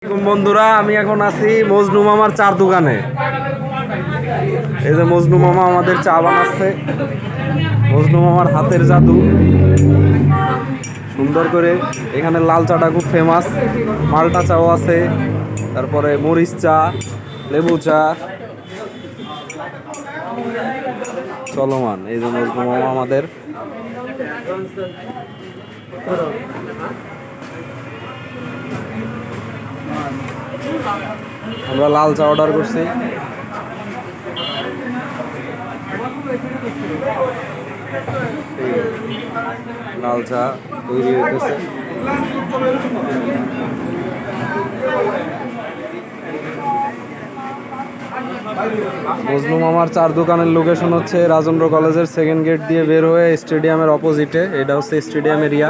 বন্ধুরা, আমি এখন আছি মজনু মামার চার দোকানে। এই যে মজনু মামা আমাদের চা বানাচ্ছে। মজনু মামার হাতের জাদু সুন্দর করে। এখানে লাল চাটা খুব ফেমাস, মালটা চাও আছে, তারপরে মরিচ চা, লেবু চা চলমান। এই যে মজনু মামা আমাদের। আমরা লাল চা অর্ডার করছি। লাল চা তৈরি হইতেছে। মজনু মামার চার দোকানের লোকেশন হচ্ছে রাজেন্দ্র কলেজের সেকেন্ড গেট দিয়ে বের হয়ে স্টেডিয়ামের অপোজিটে। এটা হচ্ছে স্টেডিয়াম এরিয়া।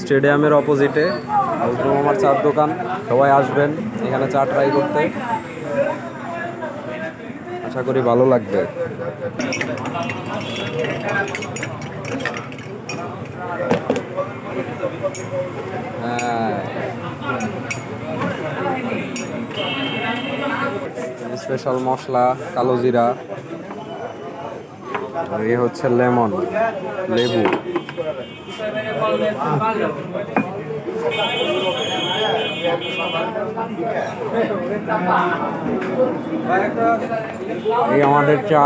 স্টেডিয়ামের অপোজিটে মজনু মামার চার দোকান। সবাই আসবেন এখানে চা ট্রাই করতে, আশা করি ভালো লাগবে। হ্যাঁ, স্পেশাল মশলা, কালো জিরা, আর এই হচ্ছে লেমন, লেবু। এই আমাদের চা।